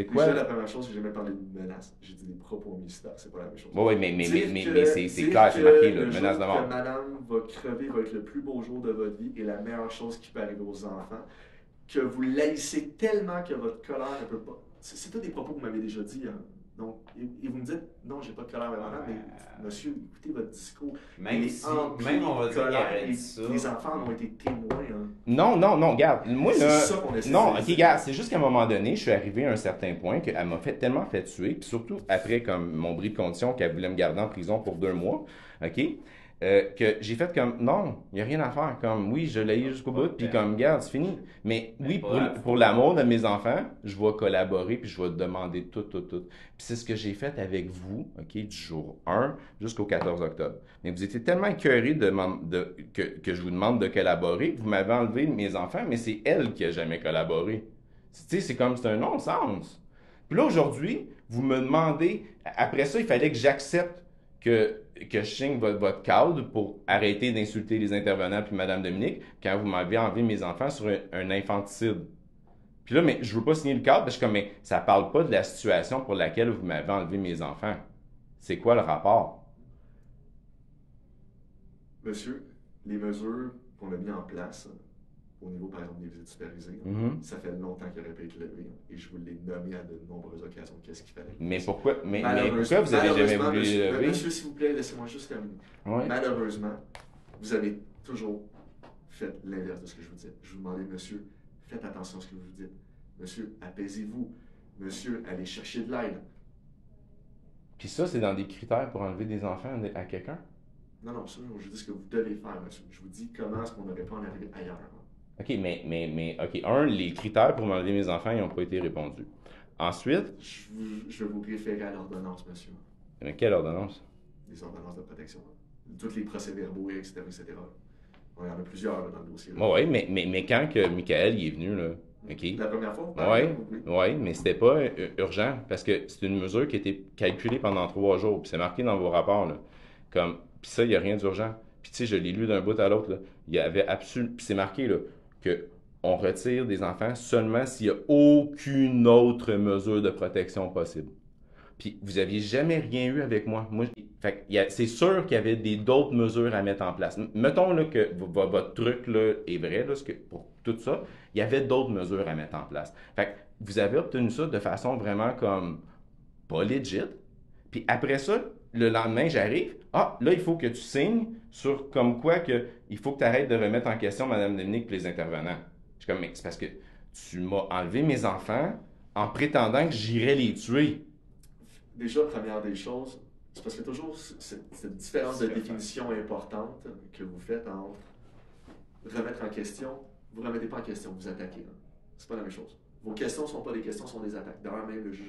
C'est quoi? Déjà, la première chose, j'ai jamais parlé de menace. J'ai dit des propos homicidaires, c'est pas la même chose. Oui, oui, mais c'est Dire clair, c'est marqué, que là, le menace jour de que mort. madame va crever va être le plus beau jour de votre vie et la meilleure chose qui peut arriver aux enfants, que vous l'haïssez tellement que votre colère ne peut pas. C'est tous des propos que vous m'avez déjà dit. Hein. Donc, et vous me dites, non, j'ai pas de colère vraiment, mais monsieur, écoutez votre discours. Il Même est si, empli même on va de dire qu'il colère aurait et dit ça. les enfants en ont été témoins. Hein. Non, non, non, regarde, moi C'est là, ça qu'on essaie non, de ok, dire. regarde, c'est juste qu'à un moment donné, je suis arrivé à un certain point qu'elle m'a tellement fait tuer, puis surtout après comme mon bris de condition qu'elle voulait me garder en prison pour 2 mois, ok, que j'ai fait comme, non, il n'y a rien à faire, comme, oui, je l'ai eu jusqu'au bout, puis comme, regarde, c'est fini. Mais Mais oui, pas à la pour fois. l'amour de mes enfants, je vais collaborer, puis je vais demander tout, tout, tout. Puis c'est ce que j'ai fait avec vous, ok, du jour 1 jusqu'au 14 octobre. Mais vous étiez tellement écœurés que je vous demande de collaborer, que vous m'avez enlevé mes enfants, mais c'est elle qui a jamais collaboré. Tu sais, c'est comme, c'est un non-sens. Puis là, aujourd'hui, vous me demandez, après ça, il fallait que j'accepte que je signe votre cadre pour arrêter d'insulter les intervenants puis Madame Dominique quand vous m'avez enlevé mes enfants sur un infanticide. Puis là, mais je veux pas signer le cadre parce que je suis comme, mais ça parle pas de la situation pour laquelle vous m'avez enlevé mes enfants. C'est quoi le rapport? Monsieur, les mesures qu'on a mises en place au niveau, par exemple, des visites supervisées, Mhm. ça fait longtemps qu'il aurait pu être levé. Et je vous l'ai nommé à de nombreuses occasions qu'est-ce qu'il fallait. Mais pourquoi, mais pourquoi vous avez jamais Malheureusement, voulu les monsieur, lever? monsieur, s'il vous plaît, laissez-moi juste terminer. Ouais. Malheureusement, vous avez toujours fait l'inverse de ce que je vous disais. Je vous demandais, monsieur, faites attention à ce que vous dites. Monsieur, apaisez-vous. Monsieur, allez chercher de l'aide. Puis ça, c'est dans des critères pour enlever des enfants à quelqu'un? Non, non, ça, je dis ce que vous devez faire, monsieur. Je vous dis comment est-ce qu'on aurait pu en arriver ailleurs. OK, OK, un, les critères pour m'enlever mes enfants, ils n'ont pas été répondus. Ensuite, Je vais vous référer à l'ordonnance, monsieur. mais quelle ordonnance? Les ordonnances de protection. Tous les procès-verbaux, etc., etc. Il y en a plusieurs là, dans le dossier. Là. Oui, mais quand que Michael il est venu, là, OK? La première fois, Oui, oui. oui, mais c'était pas urgent parce que c'est une mesure qui a été calculée pendant 3 jours, puis c'est marqué dans vos rapports, là. Comme, puis ça, il n'y a rien d'urgent. Puis tu sais, je l'ai lu d'un bout à l'autre, là. Il y avait absolument, puis c'est marqué, là, que on retire des enfants seulement s'il n'y a aucune autre mesure de protection possible. Puis vous aviez jamais rien eu avec moi. Fait que c'est sûr qu'il y avait d'autres mesures à mettre en place. Mettons là, que votre truc là, est vrai, là, pour tout ça, il y avait d'autres mesures à mettre en place. Fait que vous avez obtenu ça de façon vraiment comme pas legit. Puis après ça, le lendemain, j'arrive. Ah, là, il faut que tu signes sur comme quoi que il faut que tu arrêtes de remettre en question Mme Dominique et les intervenants. Je suis comme, mais c'est parce que tu m'as enlevé mes enfants en prétendant que j'irais les tuer. Déjà, première des choses, c'est parce qu'il y a toujours cette différence de définition importante que vous faites entre remettre en question. Vous ne remettez pas en question, vous attaquez. Hein. C'est pas la même chose. Vos questions ne sont pas des questions, ce sont des attaques. D'ailleurs, même le juge